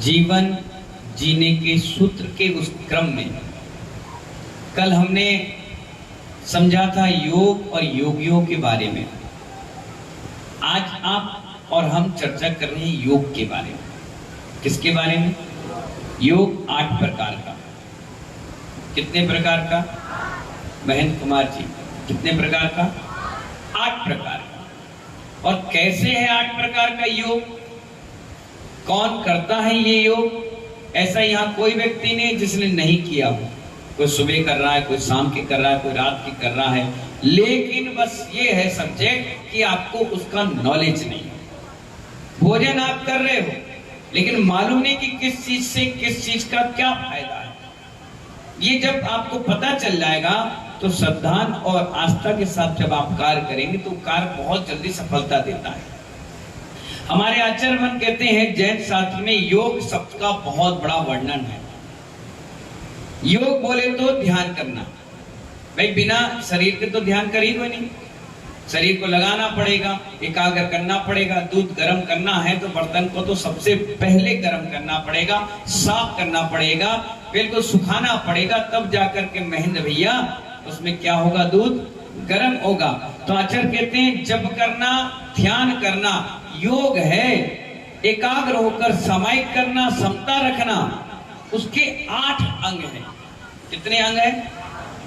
जीवन जीने के सूत्र के उस क्रम में कल हमने समझा था योग और योगियों के बारे में। आज आप और हम चर्चा कर रहे हैं योग के बारे में। किसके बारे में? योग 8 प्रकार का। कितने प्रकार का? महेंद्र कुमार जी, कितने प्रकार का? 8 प्रकार का। और कैसे है 8 प्रकार का योग? कौन करता है ये योग? ऐसा यहाँ कोई व्यक्ति नहीं जिसने नहीं किया हो। कोई सुबह कर रहा है, कोई शाम के कर रहा है, कोई रात की कर रहा है, लेकिन बस ये है सब्जेक्ट कि आपको उसका नॉलेज नहीं है। भोजन आप कर रहे हो लेकिन मालूम नहीं कि किस चीज से किस चीज का क्या फायदा है। ये जब आपको पता चल जाएगा तो श्रद्धान और आस्था के साथ जब आप कार्य करेंगे तो कार्य बहुत जल्दी सफलता देता है। हमारे आचार्यवन कहते हैं जैन शास्त्र में योग शब्द का बहुत बड़ा वर्णन है। योग बोले तो ध्यान करना। भाई बिना शरीर के तो ध्यान कर ही कोई नहीं। शरीर को लगाना पड़ेगा, एकाग्र करना पड़ेगा। दूध गर्म करना है तो बर्तन को तो सबसे पहले गर्म करना पड़ेगा, साफ करना पड़ेगा, बिल्कुल सुखाना पड़ेगा, तब जाकर के महेंद्र भैया उसमें क्या होगा? दूध गर्म होगा। तो आचार्य कहते हैं जब करना, ध्यान करना योग है। एकाग्र होकर समाहित करना, समता रखना, उसके 8 अंग हैं। कितने अंग हैं?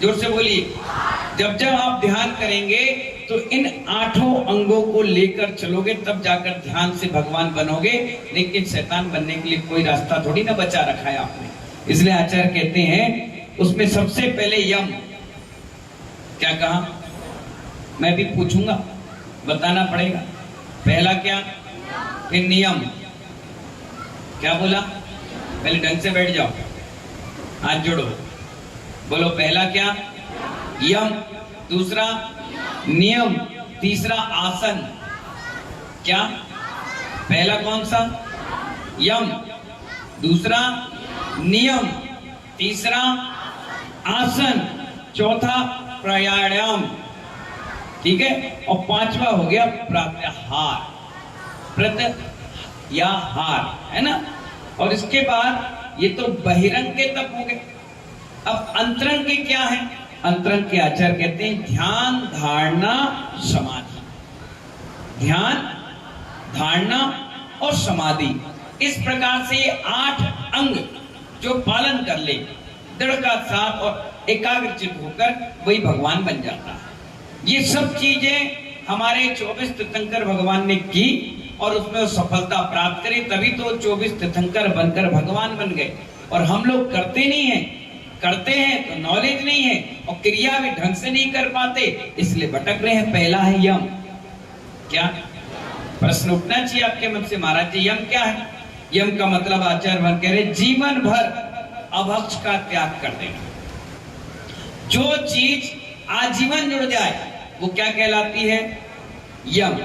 जोर से बोलिए। जब जब आप ध्यान करेंगे तो इन 8 अंगों को लेकर चलोगे तब जाकर ध्यान से भगवान बनोगे। लेकिन शैतान बनने के लिए कोई रास्ता थोड़ी ना बचा रखा है आपने। इसलिए आचार्य कहते हैं उसमें सबसे पहले यम। क्या कहा? मैं भी पूछूंगा, बताना पड़ेगा। पहला क्या? फिर नियम। क्या बोला? पहले ढंग से बैठ जाओ, हाथ जोड़ो, बोलो पहला क्या? यम। दूसरा नियम। तीसरा आसन। क्या? पहला कौन सा? यम। दूसरा नियम। तीसरा आसन। चौथा प्राणायाम। ठीक है। और 5वां हो गया प्रत्याहार। प्रत्याहार है ना। और इसके बाद ये तो बहिरंग के तप हो गए। अब अंतरंग के क्या है? अंतरंग के आचार्य कहते हैं ध्यान, धारणा, समाधि। ध्यान, धारणा और समाधि। इस प्रकार से ये 8 अंग जो पालन कर ले दृढ़ का साथ और एकाग्रचित होकर वही भगवान बन जाता है। ये सब चीजें हमारे 24 तीर्थंकर भगवान ने की और उसमें सफलता प्राप्त करी, तभी तो 24 तीर्थंकर बनकर भगवान बन गए। और हम लोग करते नहीं हैं, करते हैं तो नॉलेज नहीं है और क्रिया भी ढंग से नहीं कर पाते, इसलिए भटक रहे हैं। पहला है यम। क्या? प्रश्न उठना चाहिए आपके मन से, महाराज जी यम क्या है? यम का मतलब आचार्य वन कह रहे जीवन भर अभक्ष का त्याग कर देना। जो चीज आजीवन जुड़ जाए वो क्या कहलाती है? यम।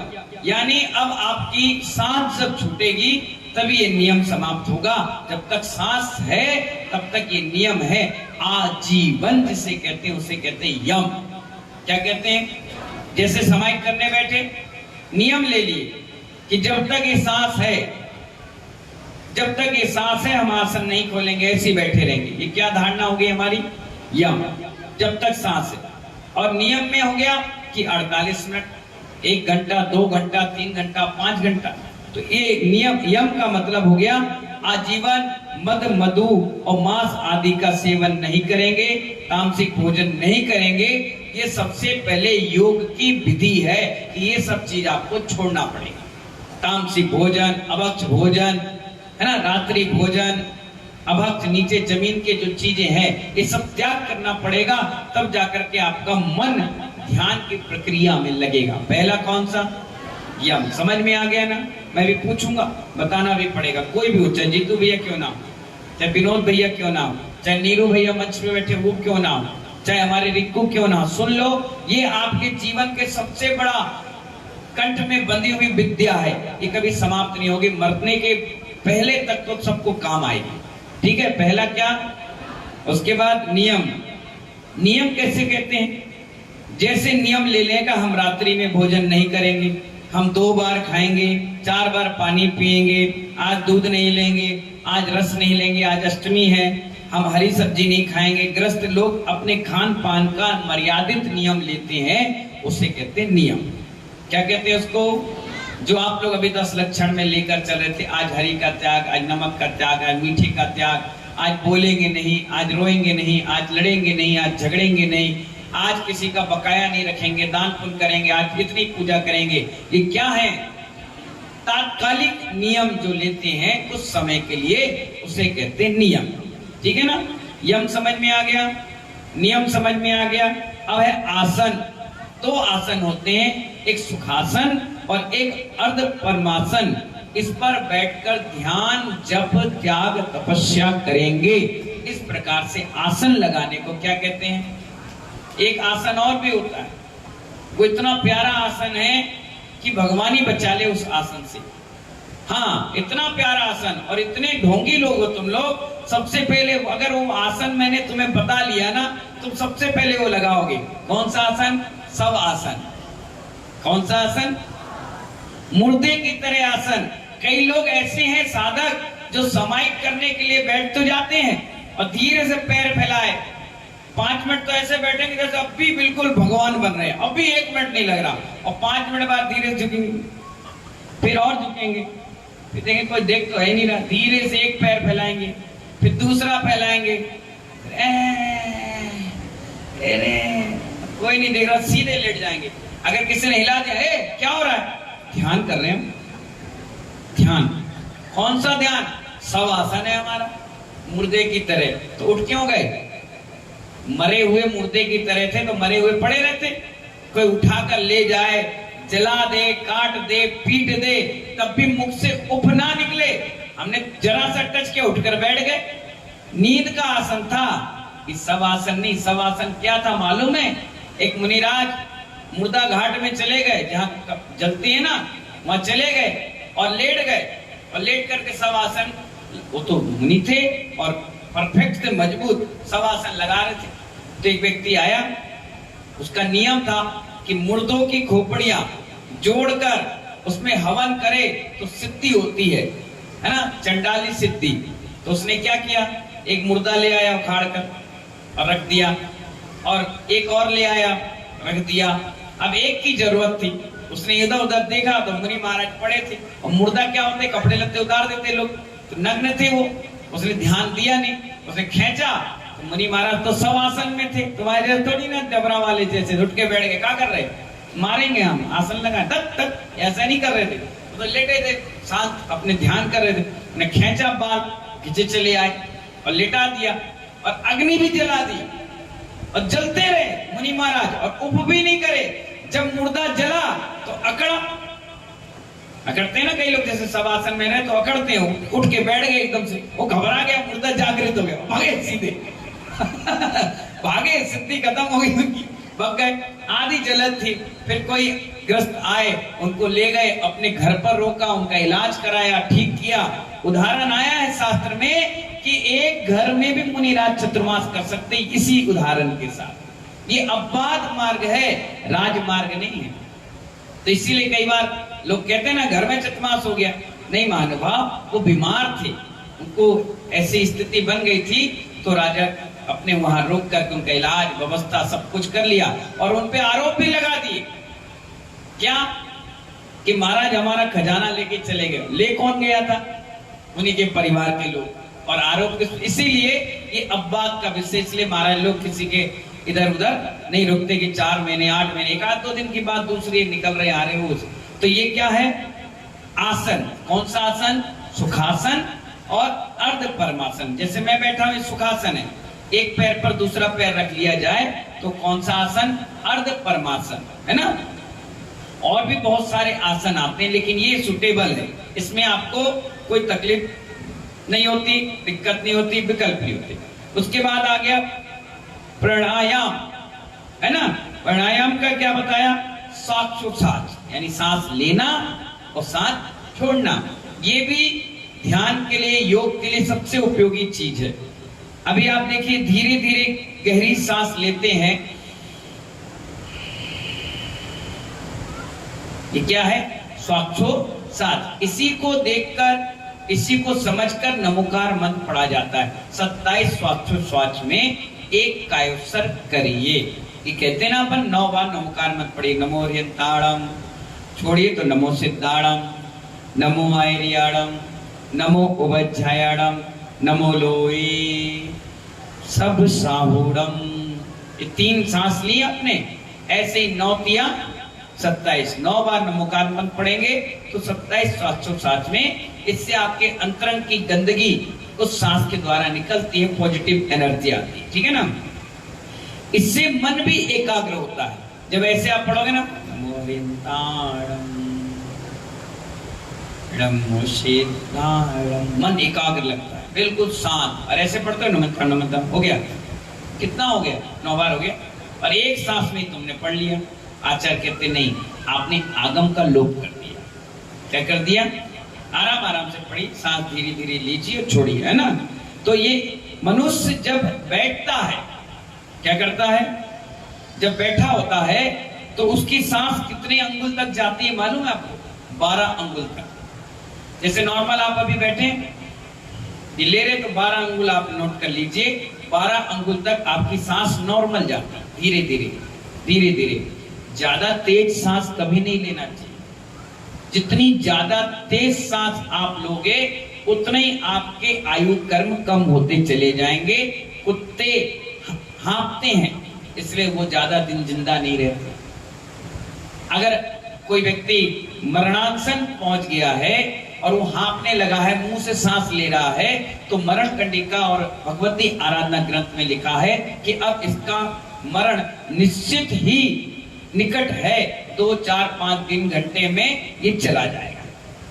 यानी अब आपकी सांस जब छूटेगी तभी ये नियम समाप्त होगा। जब तक सांस है तब तक ये नियम है। आजीवन जिसे कहते हैं उसे कहते हैं यम। क्या कहते हैं? जैसे समाहित करने बैठे, नियम ले लिए कि जब तक ये सांस है, जब तक ये सांस है हम आसन नहीं खोलेंगे, ऐसे ही बैठे रहेंगे। ये क्या धारणा हो गई हमारी? यम। जब तक सांस है। और नियम में हो गया कि 48 मिनट, 1 घंटा, 2 घंटा, 3 घंटा, 5 घंटा। तो ये नियम, यम का मतलब हो गया आजीवन मद, मधु और मांस आदि का सेवन नहीं करेंगे, तामसिक भोजन नहीं करेंगे। ये सबसे पहले योग की विधि है कि ये सब चीज आपको छोड़ना पड़ेगा। तामसिक भोजन, अभक्ष भोजन है ना, रात्रि भोजन, अभक्ष, नीचे जमीन के जो चीजें हैं ये सब त्याग करना पड़ेगा। तब जाकर के आपका मन ध्यान की प्रक्रिया में लगेगा। पहला कौन सा? यम। समझ में आ गया ना? मैं भी पूछूंगा, बताना भी पड़ेगा। कोई भी हो, चाहे जीतू भैया क्यों ना हो, चाहे विनोद भैया क्यों ना हो, चाहे नीरू भैया मंच पे बैठे वो क्यों ना हो, चाहे हमारे रिक्कू क्यों ना हो, सुन लो। ये आपके जीवन के सबसे बड़ा कंठ में बंधी हुई विद्या है। ये कभी समाप्त नहीं होगी। मरने के पहले तक तो सबको काम आएगी। ठीक है। पहला क्या? उसके बाद नियम। नियम कैसे कहते हैं? जैसे नियम ले लेगा, हम रात्रि में भोजन नहीं करेंगे, हम 2 बार खाएंगे, 4 बार पानी पिएंगे, आज दूध नहीं लेंगे, आज रस नहीं लेंगे, आज अष्टमी है, हम हरी सब्जी नहीं खाएंगे। ग्रस्त लोग अपने खान पान का मर्यादित नियम लेते हैं, उसे कहते हैं नियम। क्या कहते हैं उसको? जो आप लोग अभी 10 लक्षण में लेकर चल रहे थे, आज हरी का त्याग, आज नमक का त्याग, आज मीठे का त्याग, आज बोलेंगे नहीं, आज रोएंगे नहीं, आज लड़ेंगे नहीं, आज झगड़ेंगे नहीं, आज किसी का बकाया नहीं रखेंगे, दान पुण्य करेंगे, आज इतनी पूजा करेंगे, ये क्या है? तात्कालिक नियम जो लेते हैं कुछ समय के लिए, उसे कहते हैं नियम। ठीक है ना? यम समझ में आ गया, नियम समझ में आ गया। अब है आसन। 2 आसन होते हैं, एक सुखासन और एक अर्ध परमासन। इस पर बैठकर ध्यान, जप, त्याग, तपस्या करेंगे। इस प्रकार से आसन लगाने को क्या कहते हैं? एक आसन और भी होता है, वो इतना प्यारा आसन है कि भगवान ही बचा ले उस आसन से। हाँ, इतना प्यारा आसन, और इतने ढोंगी लोग हो तुम लोग। सबसे पहले अगर वो आसन मैंने तुम्हें बता लिया ना, तुम सबसे पहले वो लगाओगे। कौन सा आसन? सब आसन। कौन सा आसन? मुर्दे की तरह आसन। कई लोग ऐसे हैं साधक जो समाहित करने के लिए बैठ तो जाते हैं और धीरे से पैर फैलाए, 5 मिनट तो ऐसे बैठेंगे जैसे अब भी बिल्कुल भगवान बन रहे हैं, अब भी 1 मिनट नहीं लग रहा, और 5 मिनट बाद धीरे से झुकेंगे, फिर और झुकेंगे, फिर देखेंगे कोई देख तो है नहीं रहा, धीरे से एक पैर फैलाएंगे, फिर दूसरा फैलाएंगे, कोई नहीं देख रहा, सीधे लेट जाएंगे। अगर किसी ने हिला दिया, क्या हो रहा है? ध्यान कर रहे हैं। ध्यान। कौन सा ध्यान? सब आसन है हमारा, मुर्दे की तरह। तो उठ क्यों गए? मरे हुए मुर्दे की तरह थे तो मरे हुए पड़े रहते। कोई उठाकर ले जाए, जला दे, काट दे, पीट दे, तब भी मुख से उफ ना निकले। हमने जरा सा टच किया, उठकर बैठ गए। नींद का आसन था, इस सब आसन नहीं। सब आसन क्या था मालूम है? एक मुनिराज मुर्दा घाट में चले गए, जहां जलती है ना, वहां चले गए और लेट गए, और लेट करके सब आसन, वो तो मुनि थे और परफेक्ट थे, मजबूत, सब आसन लगा रहे थे। तो एक व्यक्ति आया, उसका नियम था कि मुर्दों की खोपड़ियां जोड़कर उसमें हवन करे तो सिद्धि होती है ना, चंडाली सिद्धि। तो उसने क्या किया? एक मुर्दा ले आया उखाड़ कर और रख दिया, और एक और ले आया, रख दिया। अब एक की जरूरत थी, उसने इधर उधर देखा तो मुनि महाराज पड़े थे, और मुर्दा क्या होते, कपड़े लत्ते उतार देते लोग, तो नग्न थे वो। उसने ध्यान दिया नहीं, उसने खींचा तो मुनि महाराज तो सब आसन में थे, तुम्हारे जैसे थोड़ी ना डबरा वाले जैसे उठ के बैठ गए। क्या कर रहे? मारेंगे हम, आसन लगा, तक तक ऐसा नहीं कर रहे थे, तो लेटे थे, शांत अपने ध्यान कर रहे थे। उन्हें खींचा, बाल खींचे चले आए और लेटा दिया, और अग्नि भी जला दी, और जलते रहे मुनि महाराज, और उप भी नहीं करे। जब मुर्दा जला तो अकड़ते हैं ना कई लोग, जैसे सब आसन में रहे तो अकड़ते हैं, उठ के बैठ गए एकदम से, वो घबरा गया, मुर्दा जागृत हो गया, भागे सीधे भागे, सिद्धि खत्म हो गई उनकी, भाग गए। आधी जलन थी। फिर कोई ग्रस्त आए, उनको ले गए, अपने घर पर रोका, उनका इलाज कराया, ठीक किया। उदाहरण आया है शास्त्र में कि एक घर में भी मुनिराज चतुर्मास कर सकते, इसी उदाहरण के साथ। ये अपवाद मार्ग है, राजमार्ग नहीं है। तो इसीलिए कई बार लोग कहते हैं ना, घर में चतुर्मास हो गया। नहीं महानुभाव, वो बीमार थे, उनको ऐसी स्थिति बन गई थी, तो राजा अपने वहां रोक करके उनका इलाज व्यवस्था सब कुछ कर लिया, और उनपे आरोप भी लगा दिए। क्या? कि महाराज हमारा खजाना लेके चले गए। ले कौन गया था? उन्हीं के परिवार के लोग। और आरोप इसीलिए ये अपवाद का विषय, इसलिए महाराज लोग किसी के इधर उधर नहीं रुकते कि 4 महीने 8 महीने, 1-2 दिन की बात दूसरी निकल रहे आ रहे हो। तो ये क्या है? आसन। कौन सा आसन? सुखासन और अर्ध परमासन। जैसे मैं बैठा हूं, सुखासन है, एक पैर पर दूसरा पैर रख लिया जाए तो कौन सा आसन? अर्ध परमासन, है ना। और भी बहुत सारे आसन आते हैं, लेकिन ये सुटेबल है, इसमें आपको कोई तकलीफ नहीं होती, दिक्कत नहीं होती, विकल्प नहीं होते। उसके बाद आ गया प्राणायाम, है ना। प्राणायाम का क्या बताया? श्वासोच्छ्वास, यानी सांस लेना और सांस छोड़ना। ये भी ध्यान के लिए, योग के लिए सबसे उपयोगी चीज है। अभी आप देखिए, धीरे धीरे गहरी सांस लेते हैं, ये क्या है? श्वासोच्छ्वास। इसी को देखकर, इसी को समझकर नमोकार मंत्र पढ़ा जाता है। 27 श्वासोच्छ्वास में एक कायोत्सर्ग करिए। ये कहते हैं ना अपन 9 बार नमोकार मंत्र पढ़िए। नमो हरियंताड़म, छोड़िए तो नमो सिद्धाड़म, नमो आयरियाड़म, नमो उभयध्यायाड़म, नमो लोई सब साहूड़म। ये 3 सांस लिए अपने, ऐसे ही 9 तिया 27, 9 बार नमोकार मंत्र पढ़ेंगे तो 27 श्वासोच्छ्वास में। इससे आपके अंतरंग की गंदगी उस सांस के द्वारा निकलती है, पॉजिटिव एनर्जी आती है, ठीक है ना। इससे मन भी एकाग्र होता है। जब ऐसे आप पढ़ोगे ना, नमो हरियंताड़म, नमो सिद्धाड़म, मन एकाग्र लगता है, बिल्कुल शांत। और ऐसे पढ़ते हो नमस्कार नमस्कार, हो गया कितना हो गया, 9 बार हो गया, और एक सांस में तुमने पढ़ लिया। आचार्य कहते नहीं, आपने आगम का लोप कर दिया। क्या कर दिया? आराम आराम से पढ़ी, सांस धीरे धीरे लीजिए और छोड़िए, है ना। तो ये मनुष्य जब बैठता है क्या करता है? जब बैठा होता है तो उसकी सांस कितने अंगुल तक जाती है मालूम है आपको? 12 अंगुल तक। जैसे नॉर्मल आप अभी बैठे ले रहे तो 12 अंगुल आप नोट कर लीजिए। 12 अंगुल तक आपकी सांस नॉर्मल जाती है, धीरे धीरे धीरे धीरे। ज्यादा तेज सांस कभी नहीं लेना चाहिए। जितनी ज्यादा तेज सांस आप लोगे उतने ही आपके आयु कर्म कम होते चले जाएंगे। कुत्ते हाँफते हैं इसलिए वो ज्यादा दिन जिंदा नहीं रहते। अगर कोई व्यक्ति मरणांसन पहुंच गया है और वो हाँफने लगा है, मुंह से सांस ले रहा है, तो मरण कंडिका और भगवती आराधना ग्रंथ में लिखा है कि अब इसका मरण निश्चित ही निकट है। 2, 4, 5 दिन घंटे में ये चला जाएगा।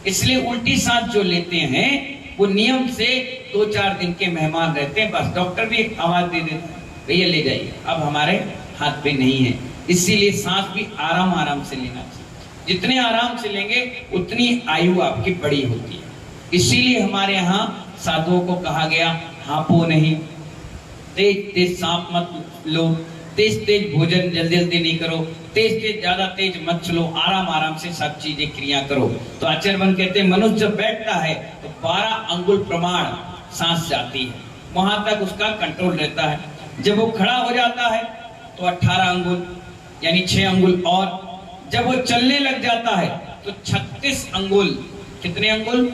इसलिए उल्टी सांस जो लेते हैं वो नियम से 2-4 दिन के मेहमान रहते हैं। बस डॉक्टर भी एक आवाज दे देता है, भैया ले जाइए, अब हमारे हाथ पे नहीं है। इसीलिए सांस भी आराम आराम से लेना चाहिए। जितने आराम से लेंगे उतनी आयु आपकी बड़ी होती है। इसीलिए हमारे यहाँ साधुओं को कहा गया, हाँपो नहीं, तेज तेज सांप मत लो, तेज तेज भोजन जल्दी जल्दी नहीं करो, तेज तेज ज्यादा तेज मत चलो, आराम आराम से सब चीजें क्रिया करो। तो आचार्यवन कहते हैं मनुष्य जब बैठता है तो 12 अंगुल प्रमाण सांस जाती है, वहां तक उसका कंट्रोल रहता है। जब वो खड़ा हो जाता है तो 18 अंगुल यानी 6 अंगुल, और जब वो चलने लग जाता है तो 36 अंगुल। कितने अंगुल?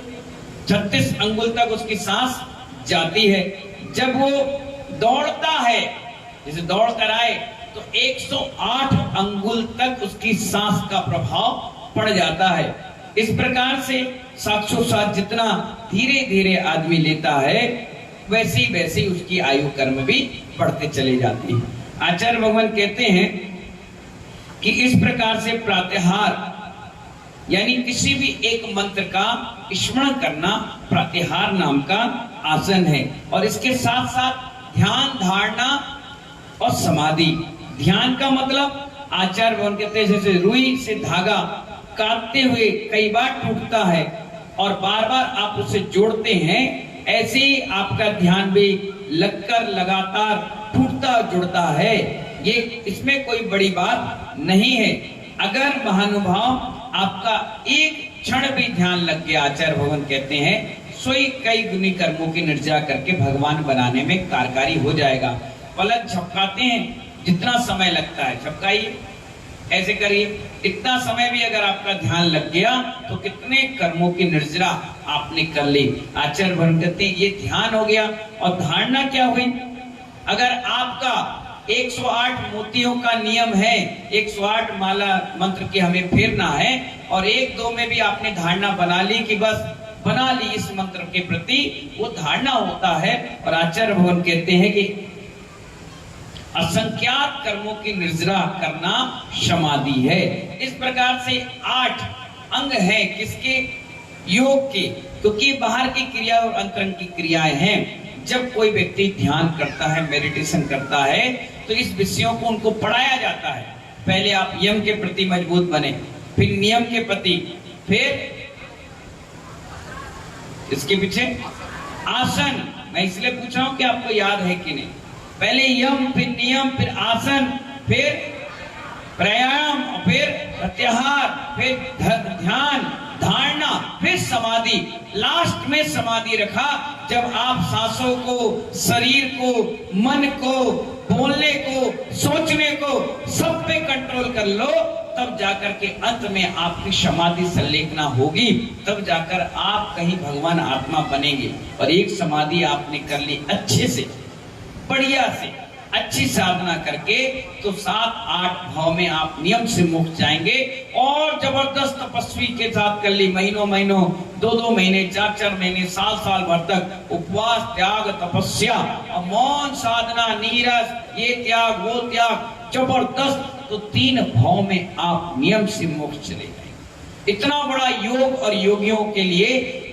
36 अंगुल तक उसकी सांस जाती है। जब वो दौड़ता है, जैसे दौड़ कर आए तो 108 अंगुल तक उसकी सांस का प्रभाव पड़ जाता है। इस प्रकार से श्वासोच्छ्वास जितना धीरे धीरे आदमी लेता है वैसी वैसी उसकी आयु कर्म भी बढ़ते चले जाती है। आचार्य भगवान कहते हैं कि इस प्रकार से प्रात्याहार यानी किसी भी एक मंत्र का स्मरण करना प्रात्याहार नाम का आसन है। और इसके साथ साथ ध्यान, धारणा और समाधि। ध्यान का मतलब आचार्य भगवान कहते हैं जैसे रुई से धागा काटते हुए कई बार टूटता है और बार बार आप उसे जोड़ते हैं, ऐसे ही आपका ध्यान भी लगकर लगातार टूटता जुड़ता है। ये इसमें कोई बड़ी बात नहीं है। अगर महानुभाव आपका एक क्षण भी ध्यान लग गया, आचार्य भगवान कहते हैं सोई कई गुनी कर्मों की निर्जरा करके भगवान बनाने में कारकारी हो जाएगा। पलक झपकाते हैं, जितना समय लगता है झपकाइए, ऐसे करिए। इतना समय भी अगर आपका ध्यान लग गया तो कितने कर्मों की निर्जरा आपने कर ली। आचार्य भगवान कहते हैं ये ध्यान हो गया। और धारणा क्या हुई? अगर आपका 108 मोतियों का नियम है, 108 माला मंत्र की हमें फेरना है, और 1-2 में भी आपने धारणा बना ली कि बस बना ली इस मंत्र के प्रति, वो धारणा होता है। और आचार्य भगवान कहते हैं कि असंख्यात कर्मों की निर्जरा करना समाधि है। इस प्रकार से 8 अंग हैं किसके? योग के, क्योंकि बाहर की क्रिया और अंतरंग की क्रियाएं हैं। जब कोई व्यक्ति ध्यान करता है, मेडिटेशन करता है, तो इस विषयों को उनको पढ़ाया जाता है। पहले आप यम के प्रति मजबूत बने, फिर नियम के प्रति, फिर इसके पीछे आसन। मैं इसलिए पूछ रहा हूं कि आपको याद है कि नहीं। पहले यम, फिर नियम, फिर आसन, फिर प्राणायाम, फिर प्रत्याहार, फिर ध्यान, धारणा, फिर समाधि, लास्ट में समाधि रखा जब आप सांसों को, शरीर को, मन को, बोलने को, सोचने को सब पे कंट्रोल कर लो, तब जाकर के अंत में आपकी समाधि संलेखना होगी, तब जाकर आप कहीं भगवान आत्मा बनेंगे। और एक समाधि आपने कर ली अच्छे से, बढ़िया से, अच्छी साधना करके, तो 7-8 भाव में आप नियम से मुक्त जाएंगे। और जबरदस्त तपस्वी के साथ कर ली, महीनों महीनों, 2-2 महीने, 4-4 महीने, साल भर तक उपवास, त्याग, तपस्या, मौन साधना, नीरस, ये त्याग, वो त्याग, जबरदस्त, तो 3 भाव में आप नियम से मोक्ष चले जाएंगे। इतना बड़ा योग और योगियों के लिए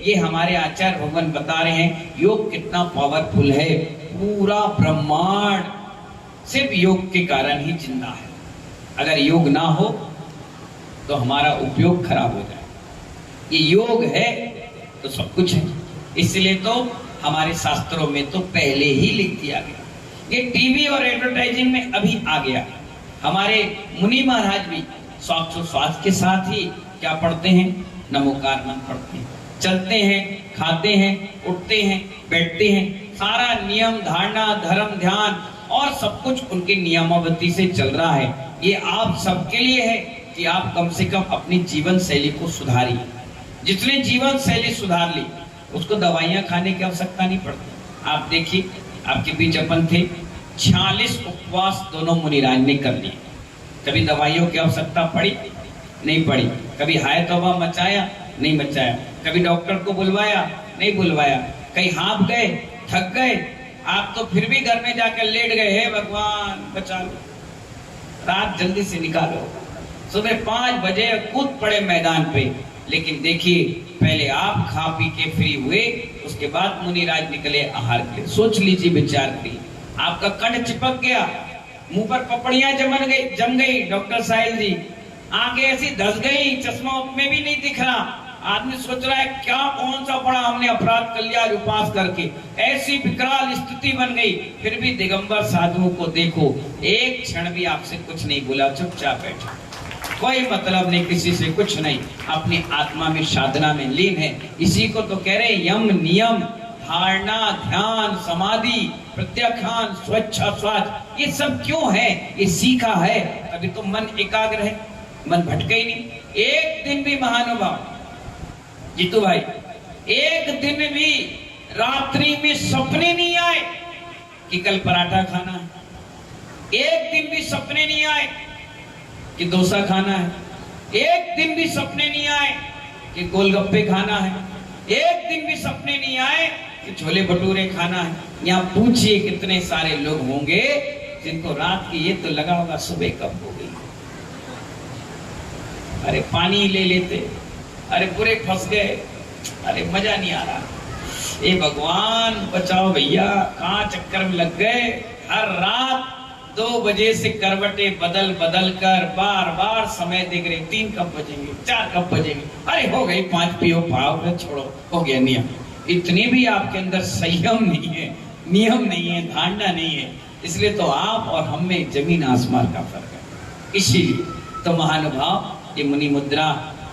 ये हमारे आचार्य भगवान बता रहे हैं, योग कितना पावरफुल है। पूरा ब्रह्मांड सिर्फ योग के कारण ही जिंदा है। अगर योग ना हो तो हमारा उपयोग खराब हो जाए। ये योग है तो सब कुछ है। इसलिए तो हमारे शास्त्रों में तो पहले ही लिख दिया गया। ये टीवी और एडवर्टाइजिंग में अभी आ गया। हमारे मुनि महाराज भी श्वास के साथ ही क्या पढ़ते हैं? नमोकार मंत्र पढ़ते हैं, चलते हैं, खाते हैं, उठते हैं, बैठते हैं, सारा नियम, धारणा, धर्म, ध्यान और सब कुछ उनके नियमावती से चल रहा है। ये आप सबके लिए है कि आप कम से कम अपनी जीवन शैली को सुधारिए। जितने जीवन शैली सुधार ली, उसको दवाइयां खाने की आवश्यकता नहीं पड़ती। आप देखिए, आपके बीच अपन थे, 46 उपवास दोनों मुनिराज ने कर लिए। कभी दवाइयों की आवश्यकता पड़ी? नहीं पड़ी। कभी हाय तौबा मचाया? नहीं मचाया। कभी डॉक्टर को बुलवाया? नहीं बुलवाया। कहीं हाँफ गए, थक गए, आप तो फिर भी घर में जाकर लेट गए, हे भगवान बचा लो, रात जल्दी से निकालो। सुबह 5 बजे कूद पड़े मैदान पे। लेकिन देखिए, पहले आप खा पी के फ्री हुए, उसके बाद मुनिराज निकले आहार के लिए। सोच लीजिए, विचार करिए, आपका कंठ चिपक गया, मुंह पर पपड़ियां जम गई, डॉक्टर साहिल जी, आंखें ऐसी धस गई, चश्मा में भी नहीं दिख रहा। आदमी सोच रहा है क्या, कौन सा बड़ा हमने अपराध कर लिया उपास करके। ऐसी विकराल स्थिति बन गई। फिर भी दिगंबर साधुओं को देखो, एक क्षण भी आपसे कुछ नहीं बोला, चुपचाप बैठे, कोई मतलब नहीं किसी से, कुछ नहीं, अपनी आत्मा में साधना में लीन है। इसी को तो कह रहे यम, नियम, धारणा, ध्यान, समाधि, प्रत्याख्यान, स्वच्छाश्वास। ये सब क्यों है? ये सीखा है, तभी तो मन एकाग्र है, मन भटके ही नहीं। एक दिन भी महानुभाव जीतू भाई, एक दिन भी रात्रि में सपने नहीं आए कि कल पराठा खाना है। एक दिन भी सपने नहीं आए कि डोसा खाना है। एक दिन भी सपने नहीं आए कि गोलगप्पे खाना है। एक दिन भी सपने नहीं आए कि छोले भटूरे खाना है। यहाँ पूछिए कितने सारे लोग होंगे जिनको रात की ये तो लगा होगा सुबह कब हो गई। अरे पानी ले लेते, अरे पूरे फंस गए, अरे मजा नहीं आ रहा। ए भगवान बचाओ भैया, कहाँ चक्कर में लग गए। हर रात 2 बजे से करवटे बदल बदल कर बार बार समय देख रहे, 3 कब बजेंगे, 4 कब बजेंगे, अरे हो गई 5 पियो, भाव छोड़ो, हो गया नियम। इतनी भी आपके अंदर संयम नहीं है, नियम नहीं है, धारणा नहीं है। इसलिए तो आप और हम में जमीन आसमान का फर्क है। इसीलिए तो महानुभाव, ये मुनि मुद्रा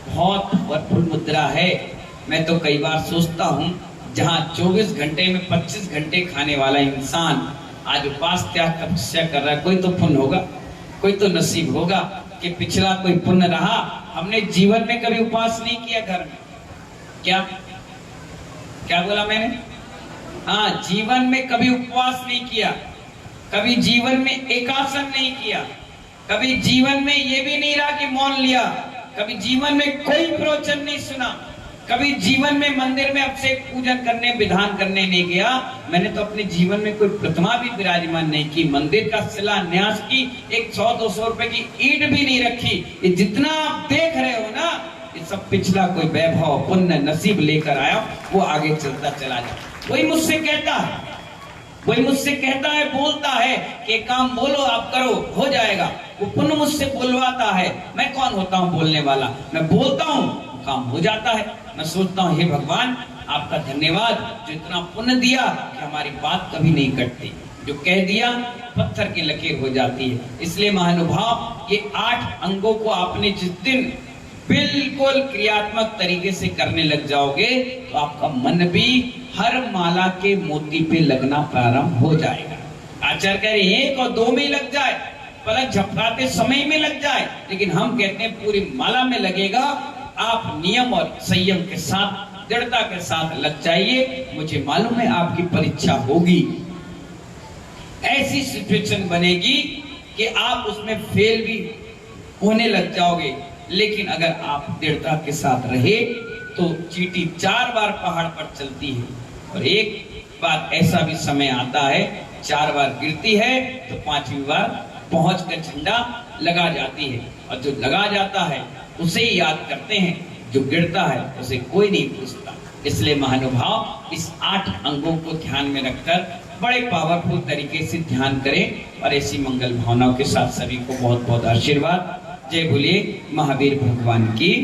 बहुत पावरफुल मुद्रा है। मैं तो कई बार सोचता हूँ, जहाँ 24 घंटे में 25 घंटे खाने वाला इंसान आज उपास त्याग तपस्या कर रहा है, कोई तो पुण्य होगा, कोई तो नसीब होगा कि पिछला कोई पुण्य रहा। हमने जीवन में कभी उपास नहीं किया घर में। क्या बोला मैंने? हाँ, जीवन में कभी उपवास नहीं किया, कभी जीवन में एकासन नहीं किया, कभी जीवन में ये भी नहीं रहा कि मौन लिया, कभी जीवन में कोई प्रवचन नहीं सुना, कभी जीवन में मंदिर में अभिषेक पूजन करने, विधान करने नहीं गया। मैंने तो अपने जीवन में कोई प्रतिमा भी विराजमान नहीं की, मंदिर का शिलान्यास की, 100-200 रुपए की ईंट भी नहीं रखी। ये जितना आप देख रहे हो ना, ये सब पिछला कोई वैभव, पुण्य, नसीब लेकर आया, वो आगे चलता चला जाए। वही मुझसे कहता है, वही मुझसे कहता है, बोलता है कि काम बोलो, आप करो, हो जाएगा। वो पुण्य मुझसे बोलवाता है। मैं कौन होता हूँ बोलने वाला? मैं बोलता हूँ, काम हो जाता है। मैं सोचता हूँ, हे भगवान आपका धन्यवाद जो इतना पुण्य दिया कि हमारी बात कभी नहीं कटती, जो कह दिया पत्थर की लकीर हो जाती है। इसलिए महानुभाव, ये 8 अंगों को आपने जिस दिन बिल्कुल क्रियात्मक तरीके से करने लग जाओगे तो आपका मन भी हर माला के मोती पे लगना प्रारंभ हो जाएगा। आचार्य कह रहे हैं 1 और 2 में लग जाए, पलक झपकाते समय में लग जाए, लेकिन हम कहते हैं पूरी माला में लगेगा। आप नियम और संयम के साथ, दृढ़ता के साथ लग जाइए। मुझे मालूम है आपकी परीक्षा होगी, ऐसी सिचुएशन बनेगी कि आप उसमें फेल भी होने लग जाओगे, लेकिन अगर आप दृढ़ता के साथ रहे तो चींटी 4 बार पहाड़ पर चलती है और एक बार ऐसा भी समय आता है 4 बार गिरती है तो 5वीं बार पहुंचकर झंडा लगा जाती है, और जो लगा जाता है उसे ही याद करते हैं, जो गिरता है उसे कोई नहीं पूछता। इसलिए महानुभाव इस 8 अंगों को ध्यान में रखकर बड़े पावरफुल तरीके से ध्यान करें, और ऐसी मंगल भावनाओं के साथ सभी को बहुत बहुत आशीर्वाद। जय बोलिए महावीर भगवान की।